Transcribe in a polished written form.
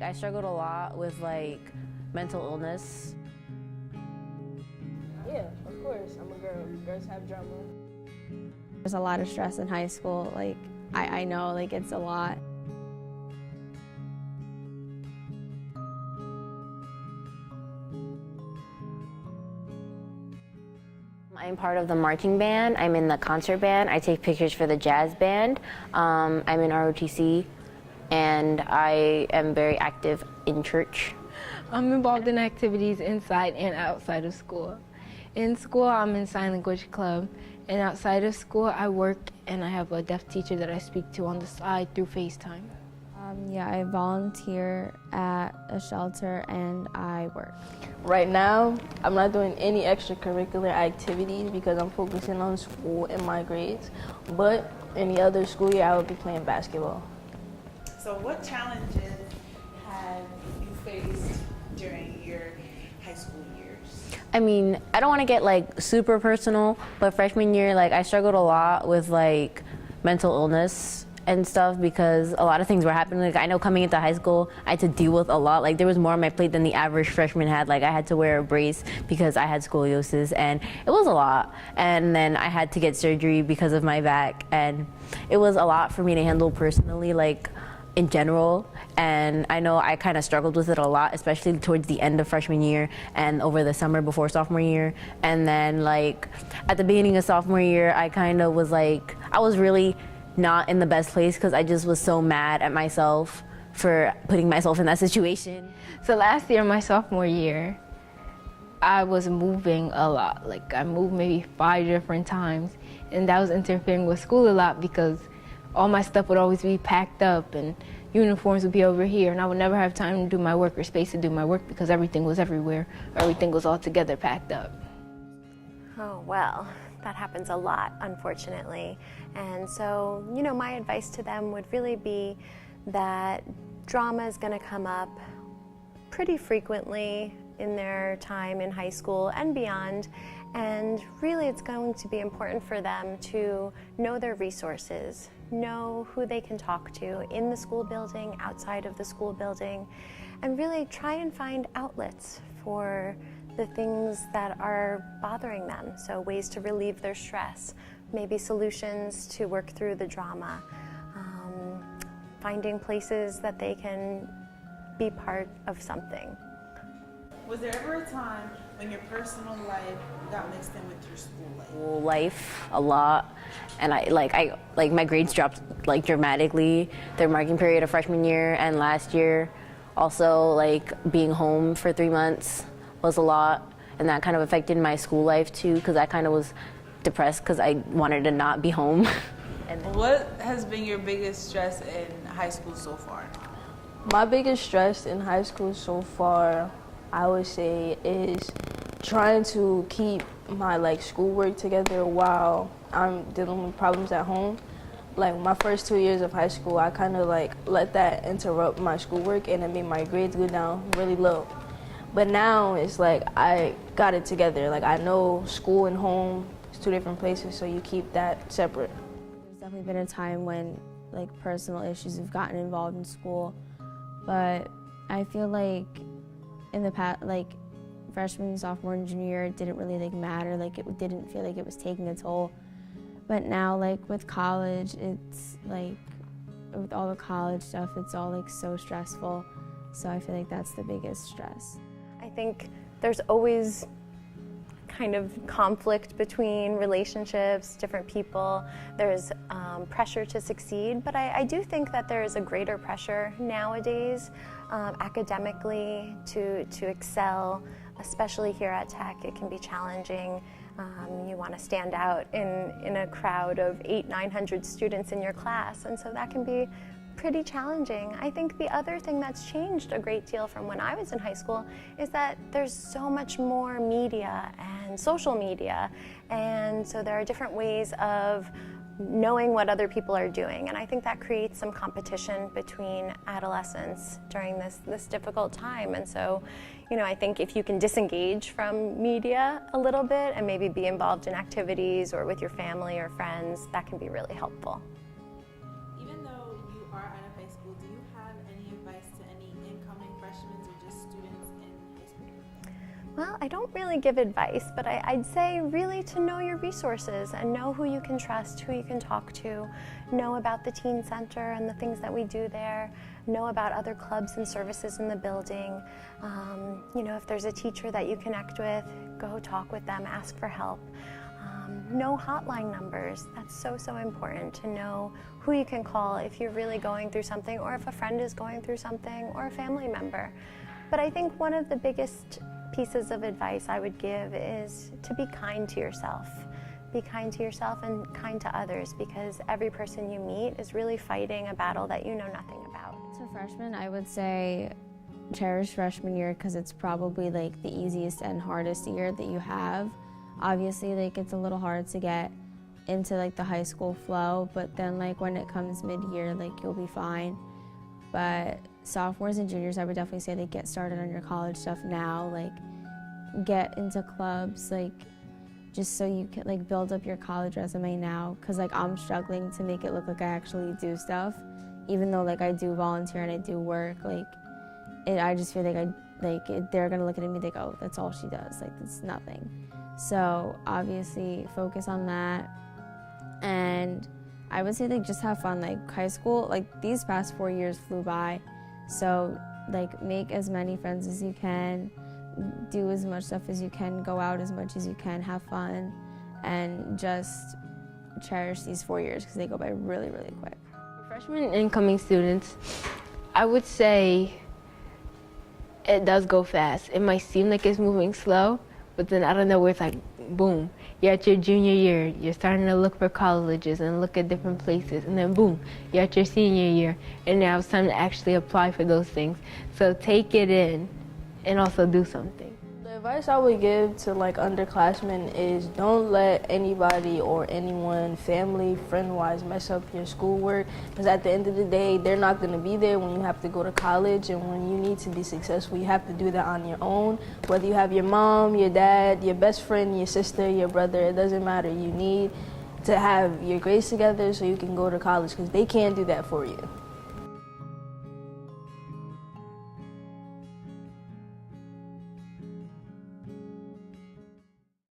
I struggled a lot with like mental illness. Yeah, of course. I'm a girl. Girls have drama. There's a lot of stress in high school. Like, I know, like, it's a lot. I'm part of the marching band. I'm in the concert band. I take pictures for the jazz band. I'm in ROTC, and I am very active in church. I'm involved in activities inside and outside of school. In school, I'm in sign language club, and outside of school, I work and I have a deaf teacher that I speak to on the side through FaceTime. Yeah, I volunteer at a shelter and I work. Right now, I'm not doing any extracurricular activities because I'm focusing on school and my grades. But any other school year, I would be playing basketball. So what challenges have you faced during your high school years? I mean, I don't want to get like super personal, but freshman year, like I struggled a lot with like mental illness and stuff because a lot of things were happening. Like I know coming into high school, I had to deal with a lot. Like there was more on my plate than the average freshman had. Like I had to wear a brace because I had scoliosis, and it was a lot. And then I had to get surgery because of my back, and it was a lot for me to handle personally, like in general. And I know I kind of struggled with it a lot, especially towards the end of freshman year and over the summer before sophomore year. And then like at the beginning of sophomore year, I kind of was like, I was really not in the best place because I just was so mad at myself for putting myself in that situation. So last year, my sophomore year, I was moving a lot. Like I moved maybe 5 different times, and that was interfering with school a lot because all my stuff would always be packed up and uniforms would be over here, and I would never have time to do my work or space to do my work because everything was everywhere. Everything was all together packed up. Oh, well, that happens a lot, unfortunately. And so, you know, my advice to them would really be that drama is going to come up pretty frequently in their time in high school and beyond. And really, it's going to be important for them to know their resources, know who they can talk to in the school building, outside of the school building, and really try and find outlets for the things that are bothering them. So ways to relieve their stress, maybe solutions to work through the drama, finding places that they can be part of something. Was there ever a time when your personal life got mixed in with your school life? School life a lot, and I my grades dropped like dramatically their marking period of freshman year and last year. Also, like being home for 3 months was a lot, and that kind of affected my school life too because I kind of was depressed because I wanted to not be home. What has been your biggest stress in high school so far? My biggest stress in high school so far, I would say, is trying to keep my like schoolwork together while I'm dealing with problems at home. Like my first 2 years of high school, I kind of like let that interrupt my schoolwork and it made my grades go down really low. But now it's like I got it together. Like I know school and home is 2 different places, so you keep that separate. There's definitely been a time when like personal issues have gotten involved in school, but I feel like in the past, like freshman, sophomore, and junior year, it didn't really like matter. Like it didn't feel like it was taking a toll. But now, like with college, it's like with all the college stuff, it's all like so stressful. So I feel like that's the biggest stress. I think there's always kind of conflict between relationships, different people. There's pressure to succeed, but I do think that there is a greater pressure nowadays academically to excel, especially here at Tech. It can be challenging. You want to stand out in a crowd of 800-900 students in your class, and so that can be pretty challenging. I think the other thing that's changed a great deal from when I was in high school is that there's so much more media and social media, and so there are different ways of knowing what other people are doing, and I think that creates some competition between adolescents during this difficult time. And so, you know, I think if you can disengage from media a little bit and maybe be involved in activities or with your family or friends, that can be really helpful. Even though you are out of high school, do you have any advice to any incoming Well, I don't really give advice, but I'd say really to know your resources and know who you can trust, who you can talk to, know about the teen center and the things that we do there, know about other clubs and services in the building. If there's a teacher that you connect with, go talk with them, ask for help. Know hotline numbers. That's so important to know who you can call if you're really going through something, or if a friend is going through something, or a family member. But I think one of the biggest pieces of advice I would give is to be kind to yourself. Be kind to yourself and kind to others, because every person you meet is really fighting a battle that you know nothing about. To freshmen, I would say cherish freshman year because it's probably like the easiest and hardest year that you have. Obviously, like it's a little hard to get into like the high school flow, but then like when it comes mid-year, like you'll be fine. But sophomores and juniors, I would definitely say like get started on your college stuff now, like get into clubs, like just so you can like build up your college resume now, because like I'm struggling to make it look like I actually do stuff, even though like I do volunteer and I do work. Like I just feel like they're gonna look at me like, oh, that's all she does, like that's nothing. So obviously focus on that, and I would say like just have fun. Like high school, like these past 4 years flew by, so like make as many friends as you can, do as much stuff as you can, go out as much as you can, have fun, and just cherish these 4 years because they go by really quick. For freshmen and incoming students, I would say it does go fast. It might seem like it's moving slow, but then out of nowhere it's like boom, you're at your junior year, you're starting to look for colleges and look at different places, and then boom, you're at your senior year, and now it's time to actually apply for those things. So take it in and also do something. The advice I would give to like underclassmen is don't let anybody or anyone, family, friend-wise, mess up your schoolwork, because at the end of the day, they're not going to be there when you have to go to college, and when you need to be successful, you have to do that on your own. Whether you have your mom, your dad, your best friend, your sister, your brother, it doesn't matter. You need to have your grades together so you can go to college, because they can't do that for you.